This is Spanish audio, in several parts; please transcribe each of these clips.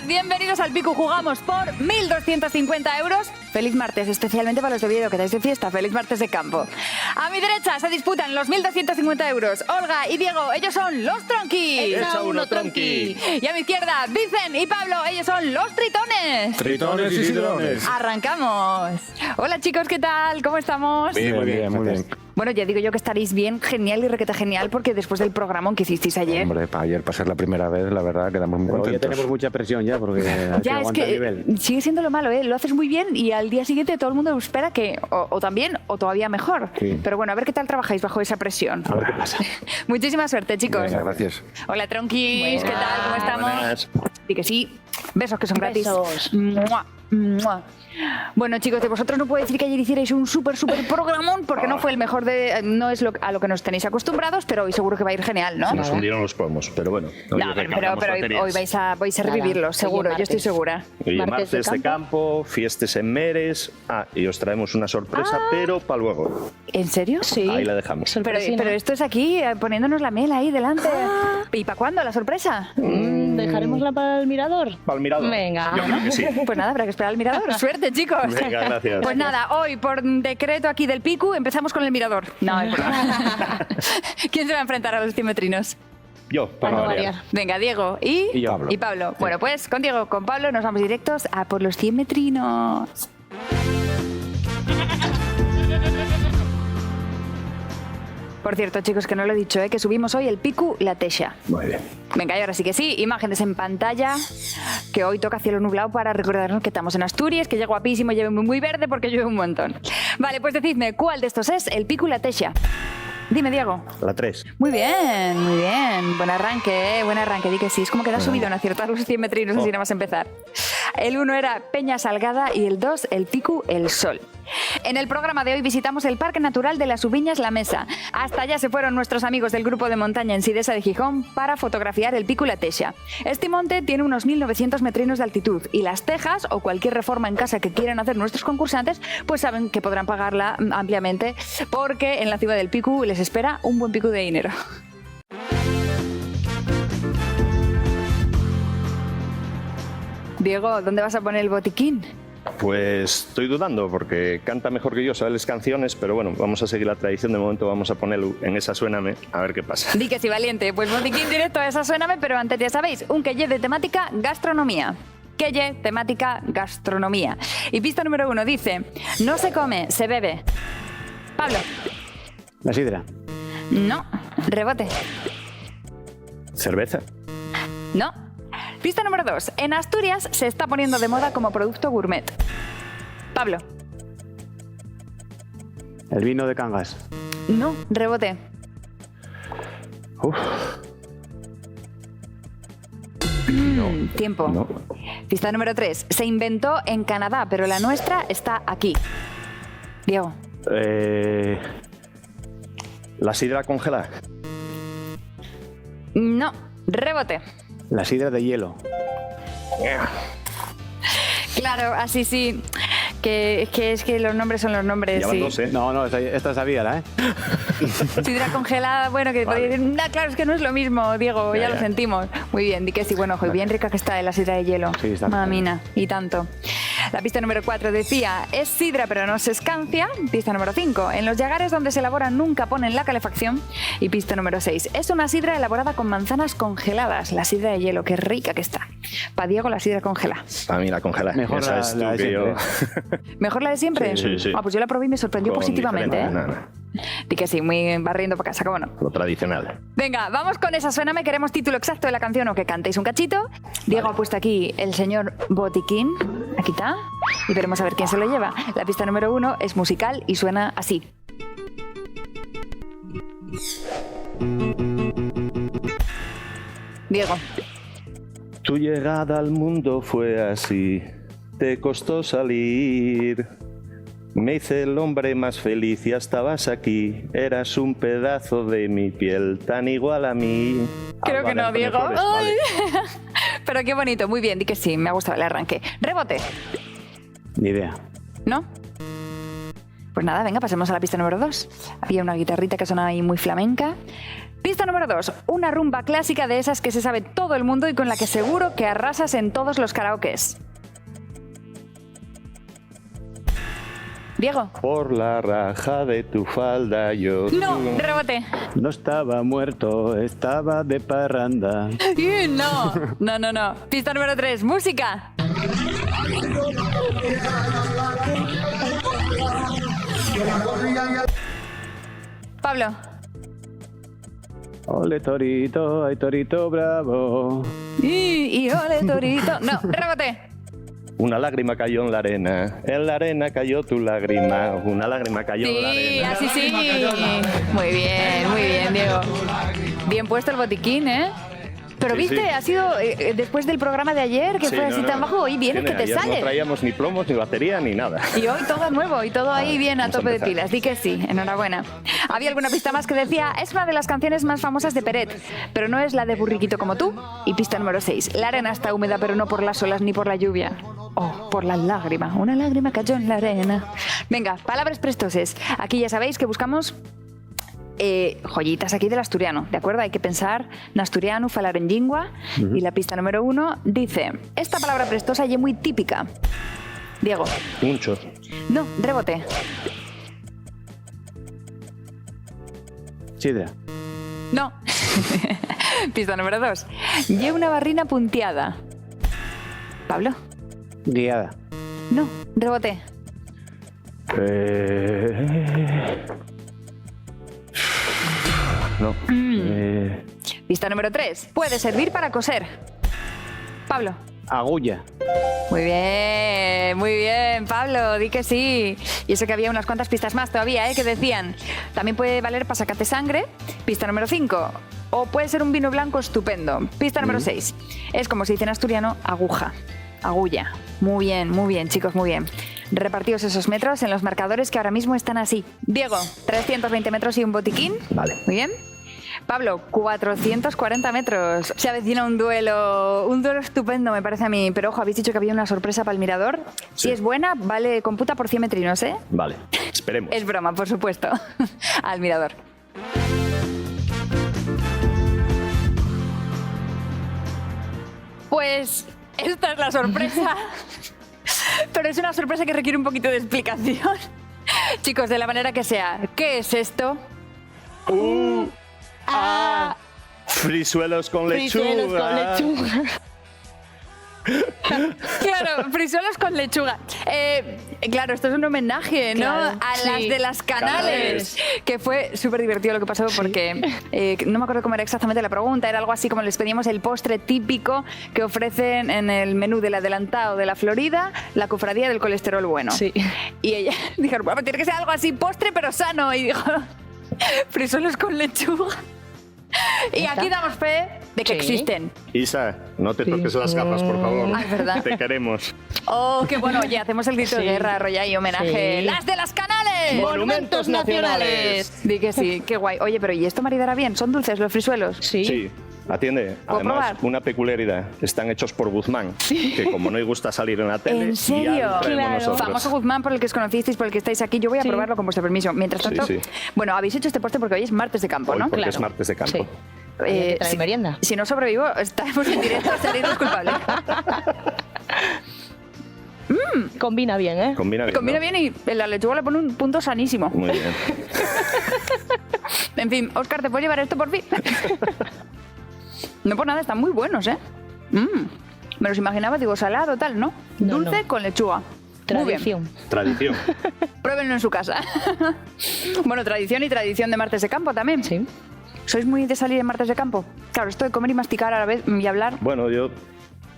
bienvenidos al Piku. Jugamos por 1.250 euros. Feliz martes, especialmente para los de Oviedo que estáis de fiesta. Feliz martes de campo. A mi derecha se disputan los 1.250 euros. Olga y Diego, ellos son los Tronquis. Echa uno, Tronqui. Y a mi izquierda, Vicen y Pablo, ellos son los Tritones. Tritones y sidrones. Arrancamos. Hola chicos, ¿qué tal? ¿Cómo estamos? Bien, muy bien, muy bien. Bueno, ya digo yo que estaréis bien, genial y requete genial, porque después del programón que hicisteis ayer... Hombre, para ayer, para ser la primera vez, la verdad, quedamos muy contentos. Ya tenemos mucha presión ya, porque ya es que sigue siendo lo malo, ¿eh? Lo haces muy bien y al día siguiente todo el mundo espera que o también o todavía mejor. Sí. Pero bueno, a ver qué tal trabajáis bajo esa presión. A ver qué pasa. Muchísima suerte, chicos. Venga, gracias. Hola, Tronquis, ¿qué tal? ¿Cómo estamos? Buenas. Y que sí, besos que son gratis. Besos. ¡Mua! ¡Mua! Bueno, chicos, de vosotros no puedo decir que ayer hicierais un súper programón porque no fue el mejor no es a lo que nos tenéis acostumbrados, pero hoy seguro que va a ir genial, ¿no? Nos hundieron los pomos, pero bueno. No, pero hoy vais a revivirlo, seguro, yo estoy segura. Hoy martes de campo, fiestas en Meres. Y os traemos una sorpresa, pero para luego. ¿En serio? Sí. Ahí la dejamos. Pero esto es aquí, poniéndonos la mela ahí delante. ¿Y para cuándo la sorpresa? ¿Dejaremosla para el mirador? Para el mirador. Venga. Yo creo que sí. Pues nada, habrá que esperar al mirador. Suerte, chicos. Venga, gracias. Pues nada, hoy por decreto aquí del Piku empezamos con el mirador. No, es broma. ¿Quién se va a enfrentar a los ciemetrinos? Yo, para no variar. Venga, Diego Y yo. y Pablo. Bueno, pues con Diego, con Pablo nos vamos directos a por los ciemetrinos. Por cierto, chicos, que no lo he dicho, que subimos hoy el Piku La Tesha. Muy bien. Venga, y ahora sí que sí, imágenes en pantalla, que hoy toca cielo nublado para recordarnos que estamos en Asturias, que ya guapísimo, lleve muy verde porque llueve un montón. Vale, pues decidme, ¿cuál de estos es el Piku La Tesha? Dime, Diego. La 3. Muy bien, muy bien. Buen arranque, di que sí. Es como que da subido en aciertar los 100 metrinos así nada más empezar. El 1 era Peña Salgada y el 2, el Piku El Sol. En el programa de hoy visitamos el Parque Natural de las Ubiñas La Mesa. Hasta allá se fueron nuestros amigos del grupo de montaña en Sidesa de Gijón para fotografiar el Piku La Tesha. Este monte tiene unos 1.900 metrinos de altitud y las tejas o cualquier reforma en casa que quieran hacer nuestros concursantes pues saben que podrán pagarla ampliamente porque en la ciudad del Piku les espera un buen pico de dinero. Diego, ¿dónde vas a poner el botiquín? Pues estoy dudando porque canta mejor que yo, sabe las canciones, pero bueno, vamos a seguir la tradición. De momento vamos a ponerlo en esa Suéname, a ver qué pasa. Di que sí, valiente. Pues botiquín directo a esa Suéname, pero antes ya sabéis, un queye de temática gastronomía. Queye, temática gastronomía. Y pista número 1 dice, no se come, se bebe. Pablo. La sidra. No. Rebote. ¿Cerveza? No. Pista número 2. En Asturias se está poniendo de moda como producto gourmet. Pablo. El vino de Cangas. No. Rebote. Uf. Tiempo. No. Pista número 3. Se inventó en Canadá, pero la nuestra está aquí. Diego. ¿La sidra congelada? No. Rebote. La sidra de hielo. Claro, así sí. Que es que los nombres son los nombres. Ya van Sí. dos, ¿eh? No, esta sabía, ¿eh? Sidra congelada, bueno, que Vale. podría decir, "Nah, claro, es que no es lo mismo, Diego, ya lo sentimos. Muy bien, di que sí, bueno, ojo, bien rica que está la sidra de hielo. Sí, está Mamina, y tanto. La pista número 4 decía, es sidra pero no se escancia. Pista número 5, en los llagares donde se elabora nunca ponen la calefacción. Y pista número 6, es una sidra elaborada con manzanas congeladas. La sidra de hielo, qué rica que está. Para Diego, la sidra congelada. Para mí la congelada. Mejor Ya sabes la tú de que yo... ¿Mejor la de siempre? Sí. Ah, pues yo la probé y me sorprendió Con positivamente. diferente, ¿eh? nada. Di que sí, muy barriendo para casa, cómo no. Lo tradicional. Venga, vamos con esa Suéname. Queremos título exacto de la canción o que cantéis un cachito. Diego ha puesto aquí el señor Botiquín. Aquí está. Y veremos a ver quién se lo lleva. La pista número 1 es musical y suena así. Diego. Tu llegada al mundo fue así, te costó salir. Me hice el hombre más feliz y ya estabas aquí. Eras un pedazo de mi piel tan igual a mí. Creo que no, Antonio Diego. Flores, vale. Ay. Pero qué bonito, muy bien, di que sí, me ha gustado el arranque. Rebote, Ni idea. ¿no? Pues nada, venga, pasemos a la pista número 2. Había una guitarrita que sonaba ahí muy flamenca. Pista número 2. Una rumba clásica de esas que se sabe todo el mundo y con la que seguro que arrasas en todos los karaokes. Diego. Por la raja de tu falda yo... No, rebote. No estaba muerto, estaba de parranda. No, no. Pista número 3. Música. Pablo. Ole torito, ay torito bravo. Y ole torito. No, rebote. Una lágrima cayó en la arena cayó tu lágrima, una lágrima cayó en la Sí, arena. así sí. Muy bien, Diego. Bien puesto el botiquín, ¿eh? Pero Sí, viste, sí. ha sido después del programa de ayer, que Sí, fue no, así no. tan bajo, hoy vienes que te Ayer sale. No traíamos ni plomos, ni batería, ni nada. Y hoy todo nuevo, y todo ahí bien a vamos a tope de empezar. pilas. Di que sí, enhorabuena. Había alguna pista más que decía, es una de las canciones más famosas de Peret, pero no es la de Burriquito como tú. Y pista número 6, la arena está húmeda, pero no por las olas ni por la lluvia. Oh, por la lágrima. Una lágrima cayó en la arena. Venga, palabras prestoses. Aquí ya sabéis que buscamos joyitas aquí del asturiano, ¿de acuerdo? Hay que pensar en asturiano, falar en lingua. Y la pista número 1 dice, esta palabra prestosa y es muy típica. Diego. Mucho. No, rebote. Sidra. No. Pista número 2. Lleva una barrina punteada. Pablo. Guiada. No, rebote. No. Pista número 3. Puede servir para coser. Pablo. Agulla. Muy bien, Pablo, di que sí. Y eso que había unas cuantas pistas más todavía, que decían, también puede valer para sacarte sangre, pista número 5, o puede ser un vino blanco estupendo, pista número 6. Es como se dice en asturiano, aguja, agulla. Muy bien, chicos, muy bien. Repartidos esos metros en los marcadores que ahora mismo están así. Diego, 320 metros y un botiquín. Vale. Muy bien. Pablo, 440 metros. Se avecina un duelo estupendo, me parece a mí. Pero ojo, habéis dicho que había una sorpresa para el mirador. Si es buena, vale, computa por 100 metrinos, ¿eh? Vale, esperemos. Es broma, por supuesto. Al mirador. Pues esta es la sorpresa. Pero es una sorpresa que requiere un poquito de explicación. Chicos, de la manera que sea, ¿qué es esto? Frisuelos con lechuga. Frisuelos con lechuga. Claro, frisuelos con lechuga. Claro, esto es un homenaje, ¿no? Claro, A las sí. de las Canales. Que fue súper divertido lo que pasó porque no me acuerdo cómo era exactamente la pregunta. Era algo así como les pedíamos el postre típico que ofrecen en el menú del adelantado de la Florida, la cofradía del colesterol bueno. Sí. Y ella dijo, bueno, tiene que ser algo así, postre pero sano. Y dijo, frisuelos con lechuga. Y aquí damos fe de que Sí. existen. Isa, no te toques las gafas, por favor. Ah, es verdad. Te queremos. Oh, qué bueno. Oye, hacemos el grito de Sí. guerra, Roya, y homenaje. Sí. ¡Las de las Canales! Monumentos nacionales. Di que sí, qué guay. Oye, pero ¿y esto maridará bien? ¿Son dulces los frisuelos? Sí. Sí, atiende. ¿Puedo Además, probar? una peculiaridad. Están hechos por Guzmán, que como no le gusta salir en la tele, ¿En serio? ya lo traemos Claro. nosotros. Famoso Guzmán por el que os conocisteis, por el que estáis aquí. Yo voy a Sí. probarlo con vuestro permiso. Mientras tanto, Sí. bueno, habéis hecho este postre porque hoy es martes de campo, Hoy, ¿no? porque Claro. es martes de campo. Sí. Hay que traer merienda. Si no sobrevivo, estaremos en directo, seréis culpables. Combina bien, ¿eh? Combina bien. Combina ¿no? bien y la lechuga le pone un punto sanísimo. Muy bien. En fin, Óscar, ¿te puedo llevar esto por fin? No por nada, están muy buenos, ¿eh? Me los imaginaba, digo, salado, tal, ¿no? No, Dulce no. con lechuga. Muy bien. Tradición. Tradición. Pruébenlo en su casa. Bueno, tradición y tradición de martes de campo también. Sí. ¿Sois muy de salir en martes de campo? Claro, esto de comer y masticar a la vez y hablar. Bueno, yo,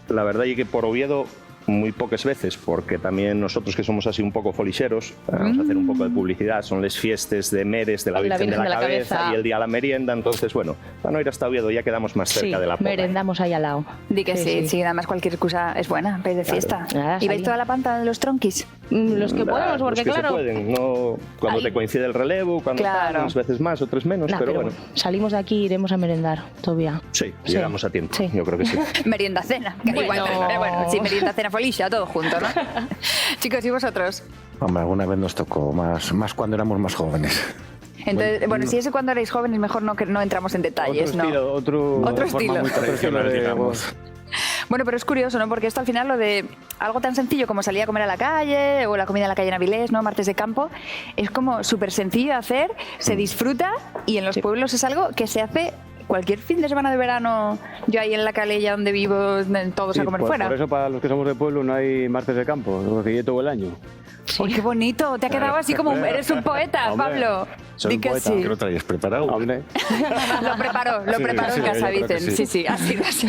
la verdad es que por Oviedo muy pocas veces, porque también nosotros que somos así un poco folicheros, vamos a hacer un poco de publicidad, son las fiestas de Meres de la Virgen de la Cabeza y el día de la merienda, entonces bueno, para no ir hasta Oviedo ya quedamos más cerca Sí, de la pobla. merendamos ahí al lado. Di que sí, además cualquier excusa es buena, para ir de fiesta. Nada, ¿Y veis salir. toda la panta de los tronquis? Los que Nah, podemos, los porque que claro. se pueden, no cuando Ahí. te coincide el relevo, cuando Claro. tal, unas veces más, otras menos, Nah, pero bueno, salimos de aquí y iremos a merendar todavía. sí, Sí. llegamos a tiempo, Sí. yo creo que sí. Merienda cena. Que Bueno. igual, pero bueno, sí, merienda cena folisha, todo junto, ¿no? Chicos, ¿y vosotros? Hombre, alguna vez nos tocó, más cuando éramos más jóvenes. Entonces, bueno, si eso cuando erais jóvenes, mejor no, que no entramos en detalles, Otro estilo, ¿no? otro Otro estilo. muy tradicional, digamos. Bueno, pero es curioso, ¿no? Porque esto al final, lo de algo tan sencillo como salir a comer a la calle o la comida en la calle en Avilés, ¿no? Martes de campo, es como súper sencillo de hacer, se disfruta y en los pueblos es algo que se hace cualquier fin de semana de verano. Yo ahí en la calella donde vivo, todos Sí, a comer pues fuera. por eso para los que somos de pueblo no hay martes de campo, porque yo todo el año. ¡Ay, qué bonito! Te ha quedado así como eres un poeta, Hombre, Pablo. soy Di un que poeta. sí. ¿Qué lo traías preparado? Hombre, Lo preparó Sí, en sí, casa, yo creo que dicen. sí. Sí, ha sido así.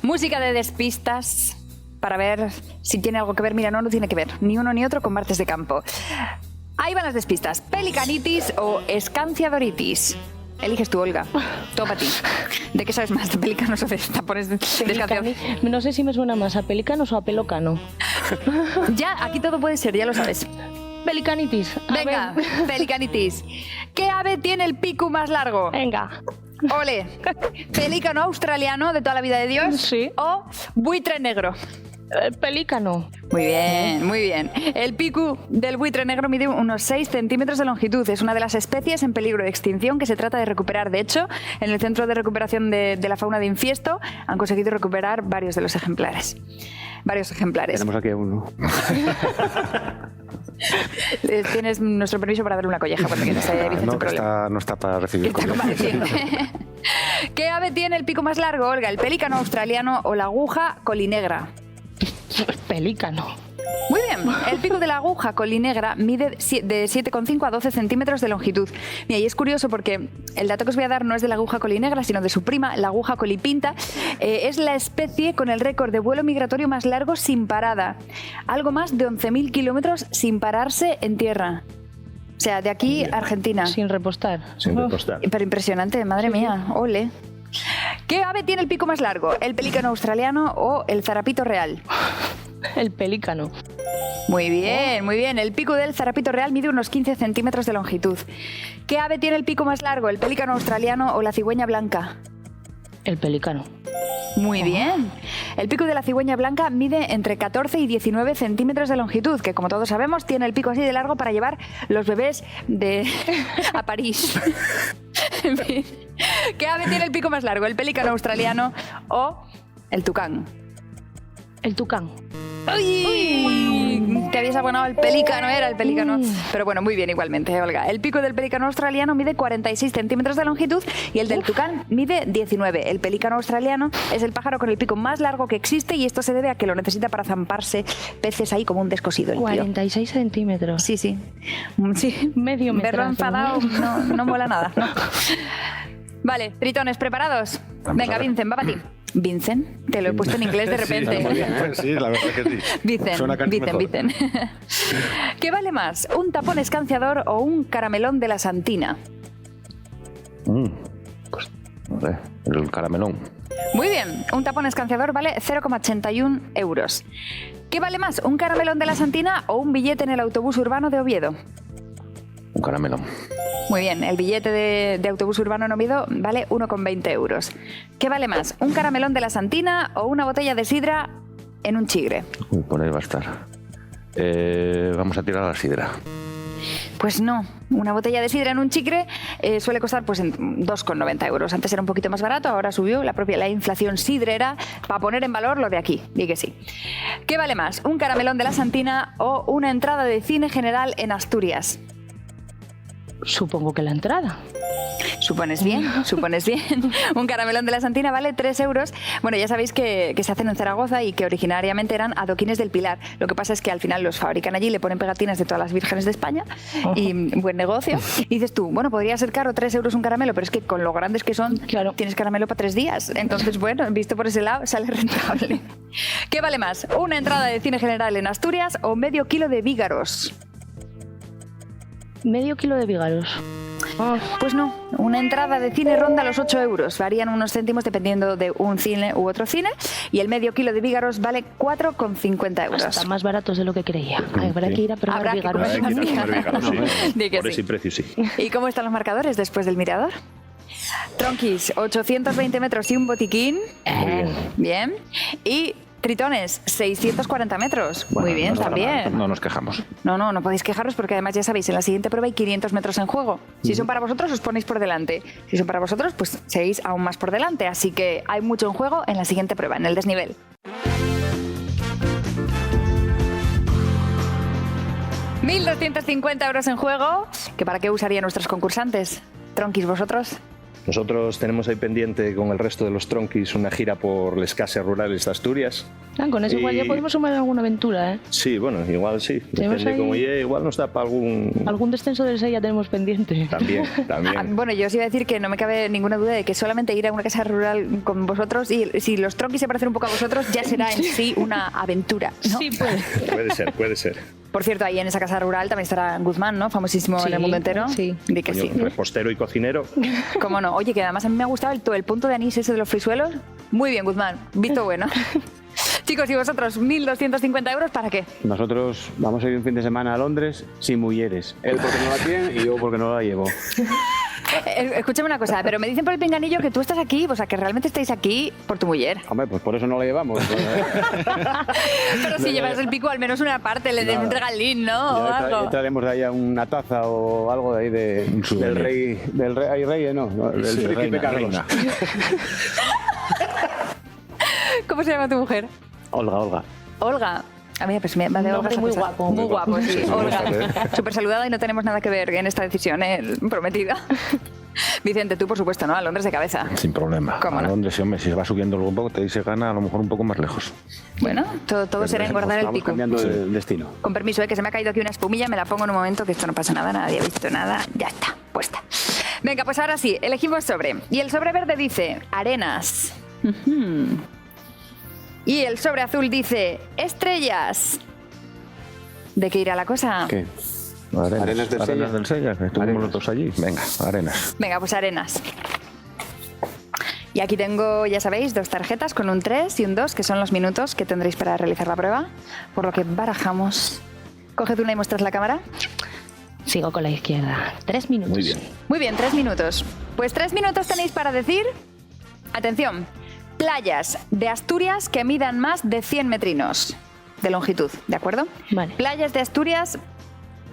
Música de despistas para ver si tiene algo que ver. Mira, no tiene que ver ni uno ni otro con martes de campo. Ahí van las despistas. Pelicanitis o escanciadoritis. Eliges tú, Olga. Todo para ti. ¿De qué sabes más? ¿De pelícanos o de tapones de escanciador? No sé si me suena más a pelícanos o a pelócano. Ya, aquí todo puede ser, ya lo sabes. Pelicanitis. A Venga, ver. pelicanitis. ¿Qué ave tiene el pico más largo? Venga. Ole, pelícano australiano de toda la vida de Dios. Sí. O buitre negro. Pelícano. Muy bien, muy bien. El picu del buitre negro mide unos 6 centímetros de longitud. Es una de las especies en peligro de extinción que se trata de recuperar. De hecho, en el Centro de Recuperación de la Fauna de Infiesto han conseguido recuperar varios de los ejemplares. Varios ejemplares. tenemos aquí a uno. Tienes nuestro permiso para darle una colleja cuando quieras, Vicente, No, sin que problema. no está para recibir Que está collejas. compareciendo. ¿Qué ave tiene el pico más largo, Olga? ¿El pelícano australiano o la aguja colinegra? Pelícano. Muy bien, el pico de la aguja colinegra mide de 7,5 a 12 centímetros de longitud. Mira, y es curioso porque el dato que os voy a dar no es de la aguja colinegra, sino de su prima, la aguja colipinta. Es la especie con el récord de vuelo migratorio más largo sin parada. Algo más de 11.000 kilómetros sin pararse en tierra. O sea, de aquí a Argentina. Sin repostar. Sin repostar. Pero impresionante, madre mía, ole. ¿Qué ave tiene el pico más largo? ¿El pelícano australiano o el zarapito real? El pelícano. Muy bien, muy bien. El pico del zarapito real mide unos 15 centímetros de longitud. ¿Qué ave tiene el pico más largo? ¿El pelícano australiano o la cigüeña blanca? El pelícano. Muy bien. El pico de la cigüeña blanca mide entre 14 y 19 centímetros de longitud, que como todos sabemos tiene el pico así de largo para llevar los bebés a París. En fin. ¿Qué ave tiene el pico más largo? ¿El pelícano australiano o el tucán? El tucán. ¡Uy! Te habías abonado el pelícano, era el pelícano. Pero bueno, muy bien igualmente, Olga. El pico del pelícano australiano mide 46 centímetros de longitud y el del tucán mide 19. El pelícano australiano es el pájaro con el pico más largo que existe y esto se debe a que lo necesita para zamparse peces ahí como un descosido. El tío. 46 centímetros. Sí, sí. Sí. Medio Verlo metrazo, enfadado no mola nada, ¿no? Vale, tritones, ¿preparados? Venga, a ver. Vincent, va para ti. Vincent, te lo he puesto en inglés de repente. Sí, la verdad que sí. Vicen, Suena casi mejor. Vicen. ¿Qué vale más, un tapón escanciador o un caramelón de la Santina? Pues, no sé, el caramelón. Muy bien, un tapón escanciador vale 0,81 euros. ¿Qué vale más, un caramelón de la Santina o un billete en el autobús urbano de Oviedo? Un caramelón. Muy bien, el billete de autobús urbano en Oviedo vale 1,20 euros. ¿Qué vale más, un caramelón de la Santina o una botella de sidra en un chigre? Uy, por ahí va a estar. Vamos a tirar a la sidra. Pues no, una botella de sidra en un chigre suele costar pues en 2,90 euros. Antes era un poquito más barato, ahora subió la inflación sidrera para poner en valor lo de aquí. Di que sí. ¿Qué vale más, un caramelón de la Santina o una entrada de cine general en Asturias? Supongo que la entrada. Supones bien. Un caramelón de la Santina vale 3 euros. Bueno, ya sabéis que se hacen en Zaragoza y que originariamente eran adoquines del Pilar. Lo que pasa es que al final los fabrican allí, le ponen pegatinas de todas las vírgenes de España y buen negocio. Y dices tú, bueno, podría ser caro 3 euros un caramelo, pero es que con lo grandes que son, Claro. tienes caramelo para 3 días. Entonces, bueno, visto por ese lado, sale rentable. ¿Qué vale más? ¿Una entrada de cine general en Asturias o medio kilo de vígaros? Medio kilo de vígaros. Pues no, una entrada de cine ronda los 8 euros. Varían unos céntimos dependiendo de un cine u otro cine. Y el medio kilo de vígaros vale 4,50 euros. Están más baratos de lo que creía. Habrá que ir a probar Habrá que vígaros. comer Hay que ir a comer vígaros, sí. Di que Por sí. ese precio, sí. ¿Y cómo están los marcadores después del mirador? Tronquis, 820 metros y un botiquín. Muy bien. Bien. Y tritones, 640 metros. Bueno, Muy bien, no está mal, también. no nos quejamos. No podéis quejaros porque además ya sabéis, en la siguiente prueba hay 500 metros en juego. Si son para vosotros, os ponéis por delante. Si son para vosotros, pues seguís aún más por delante. Así que hay mucho en juego en la siguiente prueba, en el desnivel. €1.250 en juego. ¿Que para qué usarían nuestros concursantes? Tronquis, ¿vosotros? Nosotros tenemos ahí pendiente con el resto de los tronquis una gira por las casas rurales de Asturias. Con eso igual ya podemos sumar alguna aventura, ¿eh? Sí, bueno, igual sí. Tenemos Depende ahí- cómo llegue, igual nos da para algún... Algún descenso del 6 ya tenemos pendiente. También. Bueno, yo os iba a decir que no me cabe ninguna duda de que solamente ir a una casa rural con vosotros y si los tronquis se parecen un poco a vosotros, ya será en sí una aventura, ¿no? Sí, pues. Puede ser. Por cierto, ahí en esa casa rural también estará Guzmán, ¿no? Famosísimo en el Sí, mundo entero. sí. Di que Coño, sí. repostero y cocinero. ¿Cómo no? Oye, que además a mí me ha gustado el punto de anís ese de los frisuelos. Muy bien, Guzmán. Visto bueno. Chicos, ¿y vosotros? €1.250, ¿para qué? Nosotros vamos a ir un fin de semana a Londres sin mujeres. Él porque no la tiene y yo porque no la llevo. Escúchame una cosa, pero me dicen por el pinganillo que tú estás aquí, o sea, que realmente estáis aquí por tu mujer. Hombre, pues por eso no la llevamos. Pero si llevas el pico, al menos una parte, le den un regalín, ¿no? O Ya algo. traeremos de ahí una taza o algo de ahí del souvenir. rey, hay rey, no, del Sí, príncipe reina, Carlos. reina. ¿Cómo se llama tu mujer? Olga. Olga. A mí pues me va de Un Olga. nombre muy sorpresa. guapo. Muy guapo, sí. Sí, Olga. sí. Súper saludada y no tenemos nada que ver en esta decisión, prometida. Vicente, tú por supuesto, ¿no? A Londres de cabeza. Sin problema. ¿Cómo A no? Londres, hombre, si va subiendo luego un poco, te dice gana a lo mejor un poco más lejos. Bueno, todo será engordar el Vamos pico. cambiando de destino. Con permiso, que se me ha caído aquí una espumilla, me la pongo en un momento, que esto no pasa nada, nadie ha visto nada, ya está, puesta. Venga, pues ahora sí, elegimos sobre. Y el sobre verde dice arenas. Ujú. Y el sobre azul dice estrellas. ¿De qué irá la cosa? ¿Qué? Arenas del Sella. del Sella, que estuvimos Arenas. los dos allí. Venga, arenas. Venga, pues arenas. Y aquí tengo, ya sabéis, 2 tarjetas con un 3 y un 2, que son los minutos que tendréis para realizar la prueba. Por lo que barajamos. Coged una y muestras la cámara. Sigo con la izquierda. 3 minutos. Muy bien. Muy bien, 3 minutos. Pues 3 minutos tenéis para decir, atención, playas de Asturias que midan más de 100 metrinos de longitud, ¿de acuerdo? Vale. Playas de Asturias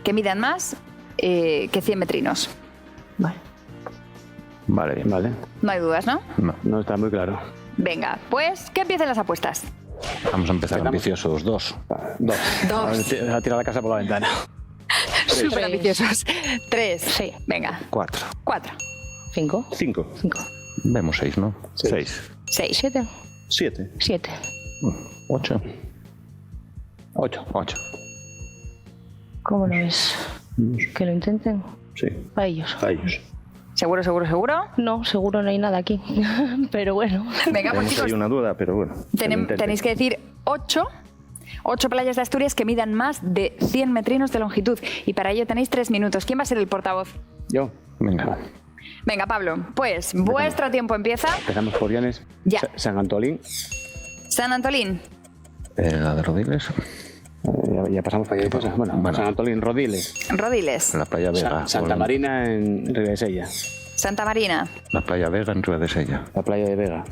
que midan más que 100 metrinos. Vale. Vale, bien. Vale, No hay dudas, ¿no? No. no está muy claro. Venga, pues que empiecen las apuestas. Vamos a empezar ambiciosos. 2. 2. Dos. A tirar la casa por la ventana. Súper Tres. ambiciosos. 3. Sí. Venga. 4. 4. 5. 5, 5. Vemos 6, ¿no? Seis. 6. 6. 7. 7. 7. 8. 8. 8. ¿Cómo lo ves? Que lo intenten. Sí, A ellos. a ellos. ¿Seguro, seguro, seguro? No, seguro no hay nada aquí. Pero bueno. Venga, pues Tenemos chicos, ahí una duda, pero bueno. que lo intenten. tenéis que decir 8 playas de Asturias que midan más de 100 metrinos de longitud. Y para ello tenéis 3 minutos. ¿Quién va a ser el portavoz? Yo. Venga. Venga, Pablo, pues vuestro tiempo empieza. Empezamos por Llanes. Ya. San Antolín. San Antolín, La de Rodiles. Ya pasamos para allá. Bueno, Bueno. San Antolín, Rodiles. Rodiles, La playa Vega. Santa Marina en Ribesella. Santa Marina, La playa Vega en Río de Sella. La playa de Vega.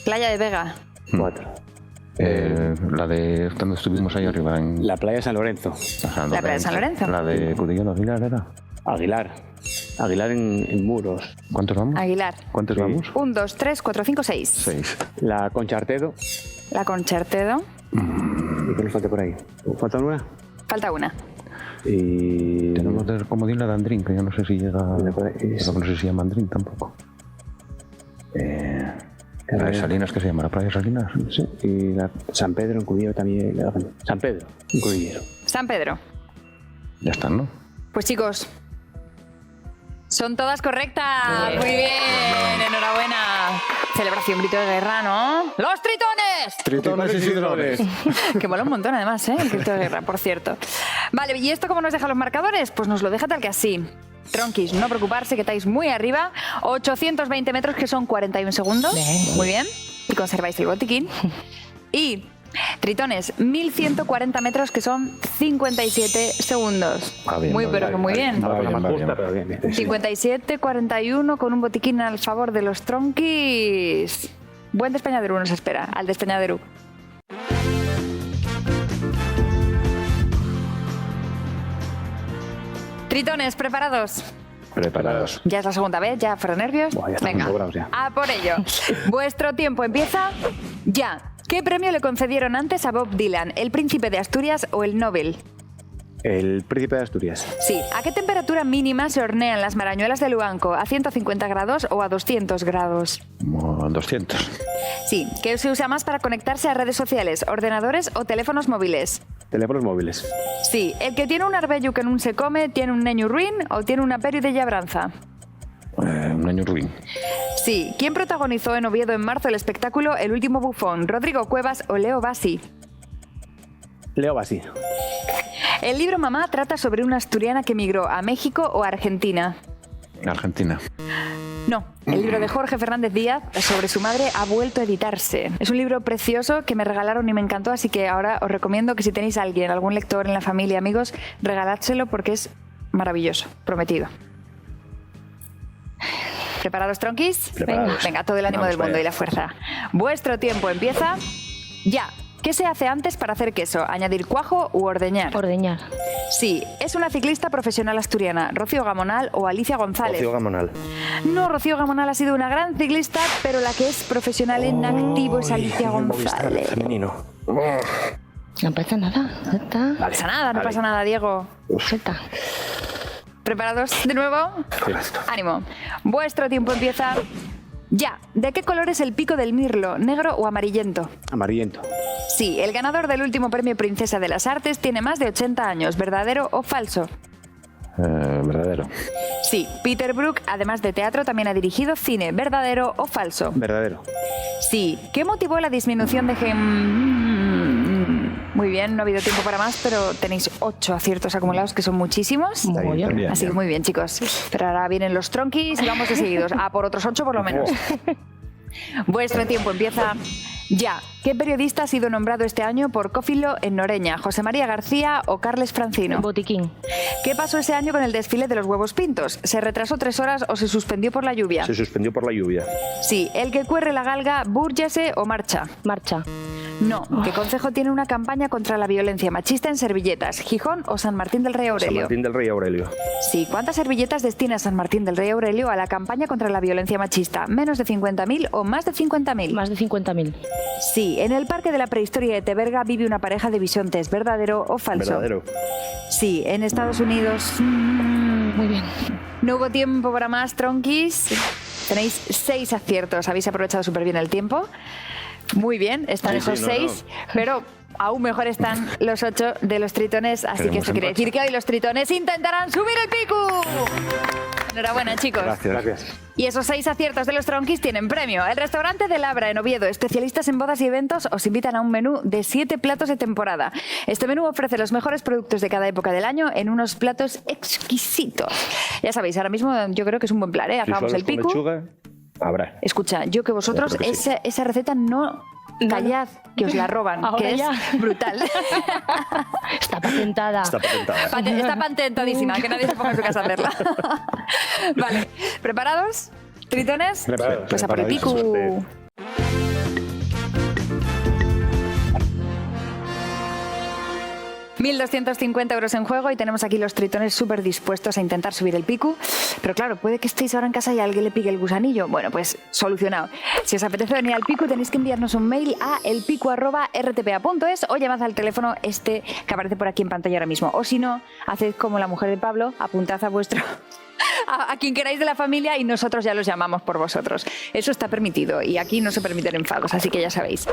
Playa de Vega, 4. La de donde estuvimos ahí arriba en La playa de San Lorenzo. San La playa de San Lorenzo. La de Cudillero Aguilar era. Aguilar. Aguilar en Muros. ¿Cuántos vamos? Aguilar. ¿Cuántos Sí. vamos? 1, 2, 3, 4, 5, 6. 6. La Conchartedo. La Conchertedo, ¿Y qué nos falta por ahí? ¿Falta una? falta una. Y... Tenemos de comodín la de Andrín, que yo no sé si llega. Es- No sé si llama Andrín tampoco. La de Salinas, ¿qué se llama? ¿La playa de Salinas? Sí, y la San Pedro en Cudillero también. San Pedro en Cudillero. San Pedro. Ya están, ¿no? Pues chicos, son todas correctas. Muy bien, enhorabuena. Celebración, grito de guerra, ¿no? ¡Los tritones! Tritones y sidrones. Que mola un montón además, ¿eh? El grito de guerra, por cierto. Vale, ¿y esto cómo nos deja los marcadores? Pues nos lo deja tal que así. Tronquis, no preocuparse que estáis muy arriba. 820 metros, que son 41 segundos. Bien. Muy bien. Y conserváis el botiquín. Y tritones, 1140 metros, que son 57 segundos. Va bien, muy, va pero bien. que muy bien. La cosa bien, más va justa, bien. pero bien. 57-41 con un botiquín al favor de los tronquis. Buen despeñadero nos espera, al despeñadero. Tritones, ¿preparados? Preparados. Ya es la segunda vez, ya fueron nervios. Buah, ya estamos Venga, sobrados ya. a por ello. Vuestro tiempo empieza ya. ¿Qué premio le concedieron antes a Bob Dylan? ¿El Príncipe de Asturias o el Nobel? El Príncipe de Asturias. Sí. ¿A qué temperatura mínima se hornean las marañuelas de Luanco? ¿A 150 grados o a 200 grados? Como 200. Sí. ¿Qué se usa más para conectarse a redes sociales? ¿Ordenadores o teléfonos móviles? Teléfonos móviles. Sí. ¿El que tiene un arbello que no se come tiene un neño ruin o tiene una peri de llabranza? Un año ruin. Sí. ¿Quién protagonizó en Oviedo en marzo el espectáculo El último bufón? ¿Rodrigo Cuevas o Leo Bassi? Leo Bassi. El libro Mamá trata sobre una asturiana que emigró a México o a Argentina. Argentina. No, el libro de Jorge Fernández Díaz sobre su madre ha vuelto a editarse. Es un libro precioso que me regalaron y me encantó, así que ahora os recomiendo que si tenéis a alguien, algún lector en la familia, amigos, regaládselo porque es maravilloso, prometido. ¿Preparados, tronquis? Preparados. Venga, todo el ánimo Vamos del mundo allá. y la fuerza. Vuestro tiempo empieza ya. ¿Qué se hace antes para hacer queso? ¿Añadir cuajo u ordeñar? Ordeñar. Sí, es una ciclista profesional asturiana, Rocío Gamonal o Alicia González. Rocío Gamonal. No, Rocío Gamonal ha sido una gran ciclista, pero la que es profesional en activo es Alicia González. Femenino. No pasa nada. Ya está. No pasa nada, no pasa nada, Diego. Ya está. ¿Preparados de nuevo? Ánimo. Vuestro tiempo empieza ya. ¿De qué color es el pico del mirlo? ¿Negro o amarillento? Amarillento. Sí, el ganador del último premio Princesa de las Artes tiene más de 80 años. ¿Verdadero o falso? Verdadero. Sí, Peter Brook, además de teatro, también ha dirigido cine. ¿Verdadero o falso? Verdadero. Sí. ¿Qué motivó la disminución de Muy bien, no ha habido tiempo para más, pero tenéis 8 aciertos acumulados, que son muchísimos. Mogollón. Bien, Así que bien. muy bien, chicos. Pero ahora vienen los tronquis y vamos de seguidos. A por otros 8 por lo menos. Vuestro tiempo empieza ya. ¿Qué periodista ha sido nombrado este año por Cófilo en Noreña? ¿José María García o Carles Francino? Botiquín. ¿Qué pasó ese año con el desfile de los huevos pintos? ¿Se retrasó 3 horas o se suspendió por la lluvia? Se suspendió por la lluvia. Sí. ¿El que cuerre la galga, búrgese o marcha? Marcha. No. ¿Qué concejo tiene una campaña contra la violencia machista en servilletas? ¿Gijón o San Martín del Rey San Aurelio? Martín del Rey Aurelio. Sí. ¿Cuántas servilletas destina San Martín del Rey Aurelio a la campaña contra la violencia machista? ¿Menos de 50.000 o más de 50.000? Más de 50.000. Sí. En el Parque de la Prehistoria de Teberga vive una pareja de bisontes. ¿Verdadero o falso? Verdadero. Sí. En Estados Unidos... Muy bien. No hubo tiempo para más, tronquis. Tenéis 6 aciertos. Habéis aprovechado súper bien el tiempo. Muy bien, están Sí, esos sí, no, 6, pero aún mejor están los 8 de los tritones. Así que Tenemos esto quiere empate. decir que hoy los tritones intentarán subir el pico. Enhorabuena, chicos. Gracias. Y esos 6 aciertos de los tronquis tienen premio. El restaurante de Labra en Oviedo, especialistas en bodas y eventos, os invitan a un menú de 7 platos de temporada. Este menú ofrece los mejores productos de cada época del año en unos platos exquisitos. Ya sabéis, ahora mismo yo creo que es un buen plan, ¿eh? Acabamos el Frijoles con pico. lechuga, habrá. Escucha, yo que vosotros Yo creo que sí. esa receta no... Callad, que os la roban, Ahora que es ya. brutal. Está patentada. Está patentada. Está patentadísima, que nadie se ponga en su casa a hacerla. Vale, ¿preparados? ¿Tritones? Preparados. Pues a por el pico. Suerte. 1.250 euros en juego y tenemos aquí los tritones súper dispuestos a intentar subir el pico. Pero claro, puede que estéis ahora en casa y a alguien le pique el gusanillo. Bueno, pues solucionado. Si os apetece venir al pico, tenéis que enviarnos un mail a elpico@rtpa.es o llamad al teléfono que aparece por aquí en pantalla ahora mismo. O si no, haced como la mujer de Pablo, apuntad a vuestro... A quien queráis de la familia y nosotros ya los llamamos por vosotros. Eso está permitido y aquí no se permiten enfados, así que ya sabéis.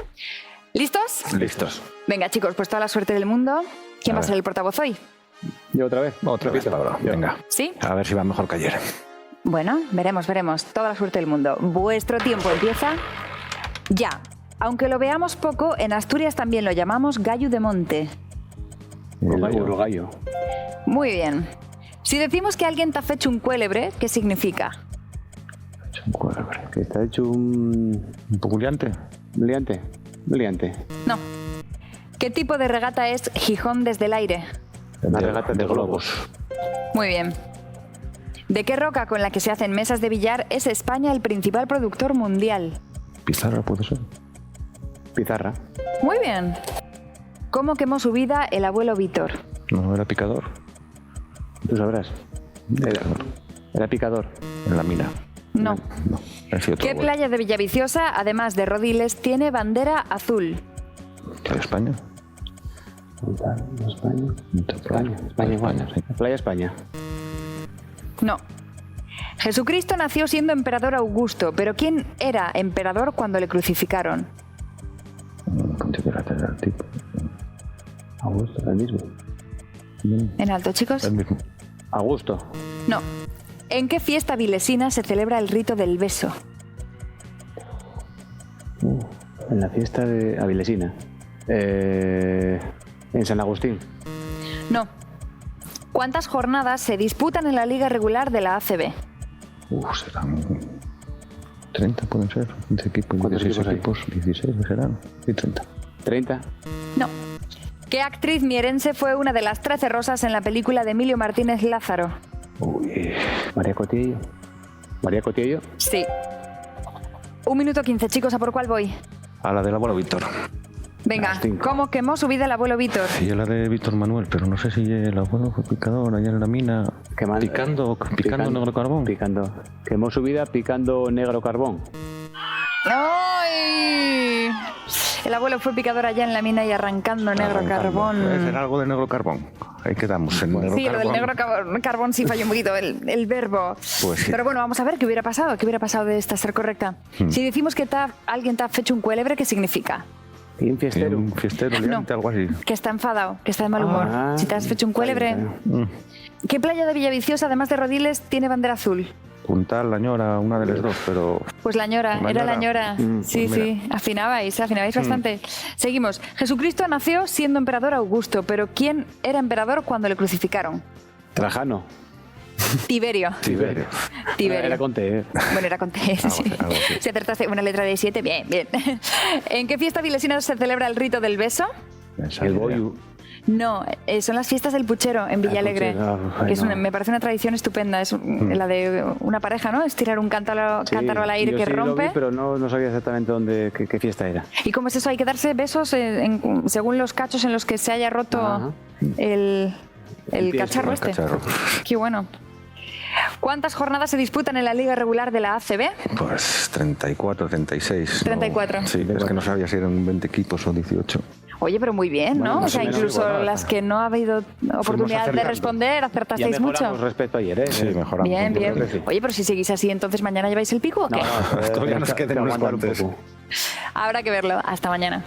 ¿Listos? Listos. Venga, chicos, pues toda la suerte del mundo. ¿Quién A va a ser ver. el portavoz hoy? Yo otra vez. Otra vez, Pablo. Venga. ¿Sí? A ver si va mejor que ayer. Bueno, veremos. Toda la suerte del mundo. Vuestro tiempo empieza ya. Aunque lo veamos poco, en Asturias también lo llamamos gallo de monte. El urogallo. Muy bien. Si decimos que alguien te ha hecho un cuélebre, ¿qué significa? Que está hecho un ¿Un liante? liante. Un liante. No. ¿Qué tipo de regata es Gijón desde el aire? Una regata de globos. Muy bien. ¿De qué roca con la que se hacen mesas de billar es España el principal productor mundial? Pizarra puede ser. Pizarra. Muy bien. ¿Cómo quemó su vida el abuelo Víctor? No era picador. Tú sabrás. Era picador. En la mina. No. No. Ese otro ¿Qué abuelo. playa de Villaviciosa, además de Rodiles, tiene bandera azul? ¿Playa España? España igual. sí. Playa España. No. Jesucristo nació siendo emperador Augusto, pero ¿quién era emperador cuando le crucificaron? Pontífice del tipo. Augusto, el mismo. En alto, chicos. El mismo. Augusto. No. ¿En qué fiesta vilesina se celebra el rito del beso? En la fiesta de Avilesina. En San Agustín. No. ¿Cuántas jornadas se disputan en la liga regular de la ACB? Serán 30, pueden ser. 15 equipos, ¿Cuántos 16 equipos equipos, 16 serán. Y 30. 30. No. ¿Qué actriz mierense fue una de las 13 rosas en la película de Emilio Martínez Lázaro? María Cotillo. María Cotillo. Sí. 1 minuto 15, chicos, ¿a por cuál voy? A la del abuelo Víctor. Venga, Las 5. ¿cómo quemó su vida el abuelo Víctor? Y la de Víctor Manuel, pero no sé si el abuelo fue picador allá en la mina. Picando negro carbón. Picando. Quemó su vida picando negro carbón. ¡Ay! El abuelo fue picador allá en la mina y arrancando negro Puede ser carbón. algo de negro carbón. Ahí quedamos. En negro Sí, lo carbón. del negro carbón sí falló un poquito, el verbo. Pues sí. Pero bueno, vamos a ver qué hubiera pasado de esta ser correcta. Si decimos que alguien te ha hecho un cuélebre, ¿qué significa? Y un Sí, fiestero. un fiestero, liante, algo así. Que está enfadado, que está de mal humor. Ah, Si te has hecho un cuélebre. vale. ¿Qué playa de Villaviciosa, además de Rodiles, tiene bandera azul? Puntal, La Ñora, una de las dos, pero Pues la ñora, ¿La era Ñora? la ñora. Sí, pues sí, afinabais bastante. Seguimos. Jesucristo nació siendo emperador Augusto, pero ¿quién era emperador cuando le crucificaron? Trajano. Tiberio. Tiberio. Tiberio. Era Conte, ¿eh? Bueno, era con T, sí. algo así. Si acertaste una letra de 7, bien, bien. ¿En qué fiesta vilesina se celebra el rito del beso? El Boyu. No, son las fiestas del puchero en Villalegre. Puchero, ay, Que es no. me parece una tradición estupenda. Es la de una pareja, ¿no? Es tirar un cántaro al aire yo que sí lo rompe. vi, pero no sabía exactamente qué fiesta era. ¿Y cómo es eso? Hay que darse besos según los cachos en los que se haya roto Ajá. el pie, cacharro el este. cacharro. Qué bueno. ¿Cuántas jornadas se disputan en la liga regular de la ACB? Pues 34, 36. 34. No, sí, es que no sabía si eran 20 equipos o 18. Oye, pero muy bien, Bueno, ¿no? más O sea, o menos incluso igual, las que no ha habido oportunidad de acercando. responder, Ya acertasteis mejoramos mucho. respecto a ayer, ¿eh? Sí, mejoramos. Bien, bien. creo que sí. Oye, pero si seguís así, entonces mañana lleváis el pico o qué? No, Todavía nos quedan unos aguantar un cuantos. poco. Habrá que verlo. Hasta mañana.